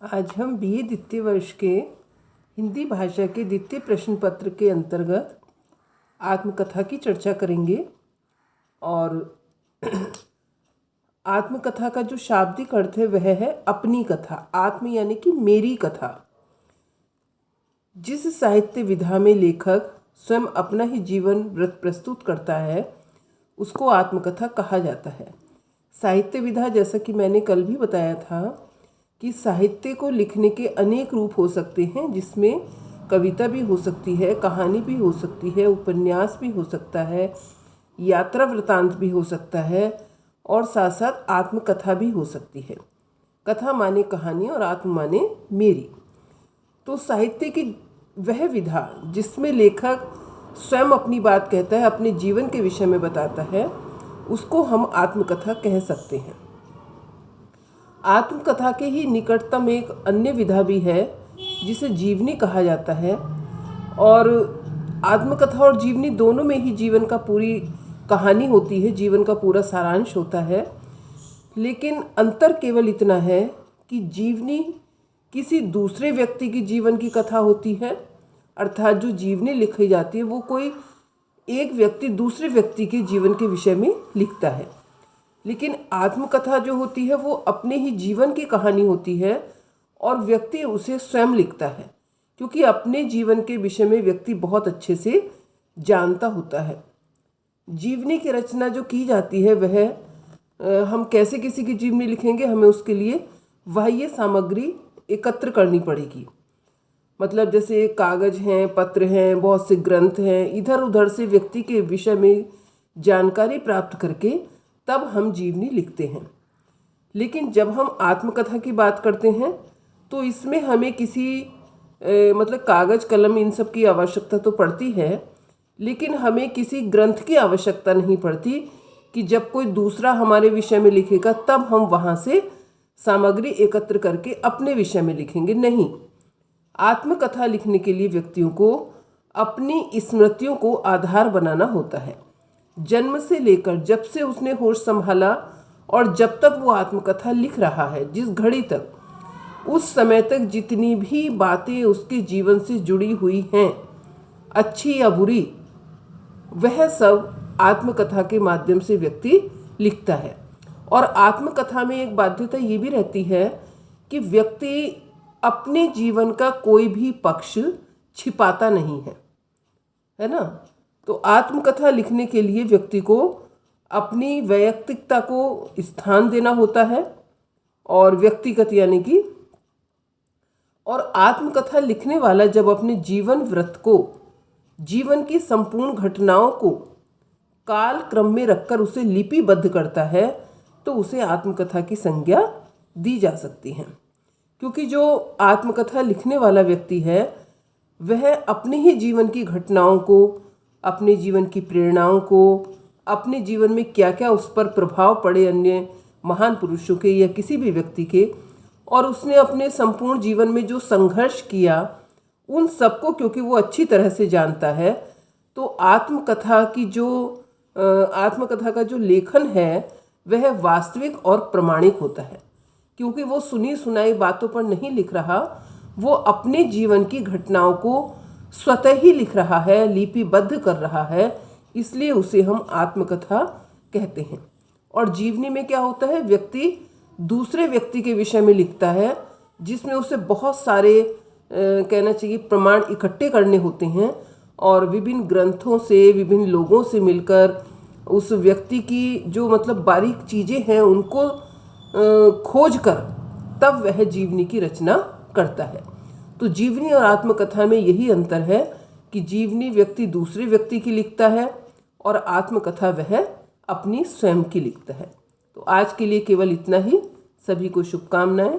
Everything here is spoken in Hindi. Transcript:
आज हम बीए द्वितीय वर्ष के हिंदी भाषा के द्वितीय प्रश्न पत्र के अंतर्गत आत्मकथा की चर्चा करेंगे। और आत्मकथा का जो शाब्दिक अर्थ है वह है अपनी कथा। आत्म यानी कि मेरी कथा। जिस साहित्य विधा में लेखक स्वयं अपना ही जीवन वृत्त प्रस्तुत करता है उसको आत्मकथा कहा जाता है। साहित्य विधा, जैसा कि मैंने कल भी बताया था कि साहित्य को लिखने के अनेक रूप हो सकते हैं, जिसमें कविता भी हो सकती है, कहानी भी हो सकती है, उपन्यास भी हो सकता है, यात्रा वृतांत भी हो सकता है और साथ साथ आत्मकथा भी हो सकती है। कथा माने कहानी और आत्म माने मेरी। तो साहित्य की वह विधा जिसमें लेखक स्वयं अपनी बात कहता है, अपने जीवन के विषय में बताता है, उसको हम आत्मकथा कह सकते हैं। आत्मकथा के ही निकटतम एक अन्य विधा भी है जिसे जीवनी कहा जाता है। और आत्मकथा और जीवनी दोनों में ही जीवन का पूरी कहानी होती है, जीवन का पूरा सारांश होता है। लेकिन अंतर केवल इतना है कि जीवनी किसी दूसरे व्यक्ति की जीवन की कथा होती है, अर्थात जो जीवनी लिखी जाती है वो कोई एक व्यक्ति दूसरे व्यक्ति के जीवन के विषय में लिखता है। लेकिन आत्मकथा जो होती है वो अपने ही जीवन की कहानी होती है और व्यक्ति उसे स्वयं लिखता है, क्योंकि अपने जीवन के विषय में व्यक्ति बहुत अच्छे से जानता होता है। जीवनी की रचना जो की जाती है वह हम कैसे किसी की जीवनी लिखेंगे, हमें उसके लिए बाह्य सामग्री एकत्र करनी पड़ेगी। मतलब जैसे कागज़ हैं, पत्र हैं, बहुत से ग्रंथ हैं, इधर उधर से व्यक्ति के विषय में जानकारी प्राप्त करके तब हम जीवनी लिखते हैं। लेकिन जब हम आत्मकथा की बात करते हैं तो इसमें हमें किसी मतलब कागज़ कलम इन सब की आवश्यकता तो पड़ती है, लेकिन हमें किसी ग्रंथ की आवश्यकता नहीं पड़ती कि जब कोई दूसरा हमारे विषय में लिखेगा तब हम वहाँ से सामग्री एकत्र करके अपने विषय में लिखेंगे। नहीं, आत्मकथा लिखने के लिए व्यक्तियों को अपनी स्मृतियों को आधार बनाना होता है। जन्म से लेकर जब से उसने होश संभाला और जब तक वो आत्मकथा लिख रहा है, जिस घड़ी तक, उस समय तक जितनी भी बातें उसके जीवन से जुड़ी हुई हैं, अच्छी या बुरी, वह सब आत्मकथा के माध्यम से व्यक्ति लिखता है। और आत्मकथा में एक बाध्यता ये भी रहती है कि व्यक्ति अपने जीवन का कोई भी पक्ष छिपाता नहीं है ना। तो आत्मकथा लिखने के लिए व्यक्ति को अपनी वैयक्तिकता को स्थान देना होता है और व्यक्तिगत यानी कि, और आत्मकथा लिखने वाला जब अपने जीवन वृत्त को, जीवन की संपूर्ण घटनाओं को काल क्रम में रखकर उसे लिपिबद्ध करता है तो उसे आत्मकथा की संज्ञा दी जा सकती है। क्योंकि जो आत्मकथा लिखने वाला व्यक्ति है वह अपने ही जीवन की घटनाओं को, अपने जीवन की प्रेरणाओं को, अपने जीवन में क्या क्या उस पर प्रभाव पड़े अन्य महान पुरुषों के या किसी भी व्यक्ति के, और उसने अपने संपूर्ण जीवन में जो संघर्ष किया उन सबको क्योंकि वो अच्छी तरह से जानता है, तो आत्मकथा का जो लेखन है वह वास्तविक और प्रमाणिक होता है। क्योंकि वो सुनी सुनाई बातों पर नहीं लिख रहा, वो अपने जीवन की घटनाओं को स्वतः ही लिख रहा है, लिपिबद्ध कर रहा है, इसलिए उसे हम आत्मकथा कहते हैं। और जीवनी में क्या होता है, व्यक्ति दूसरे व्यक्ति के विषय में लिखता है, जिसमें उसे बहुत सारे कहना चाहिए प्रमाण इकट्ठे करने होते हैं और विभिन्न ग्रंथों से, विभिन्न लोगों से मिलकर उस व्यक्ति की जो मतलब बारीक चीज़ें हैं उनको खोज कर तब वह जीवनी की रचना करता है। तो जीवनी और आत्मकथा में यही अंतर है कि जीवनी व्यक्ति दूसरे व्यक्ति की लिखता है और आत्मकथा वह अपनी स्वयं की लिखता है। तो आज के लिए केवल इतना ही। सभी को शुभकामनाएं।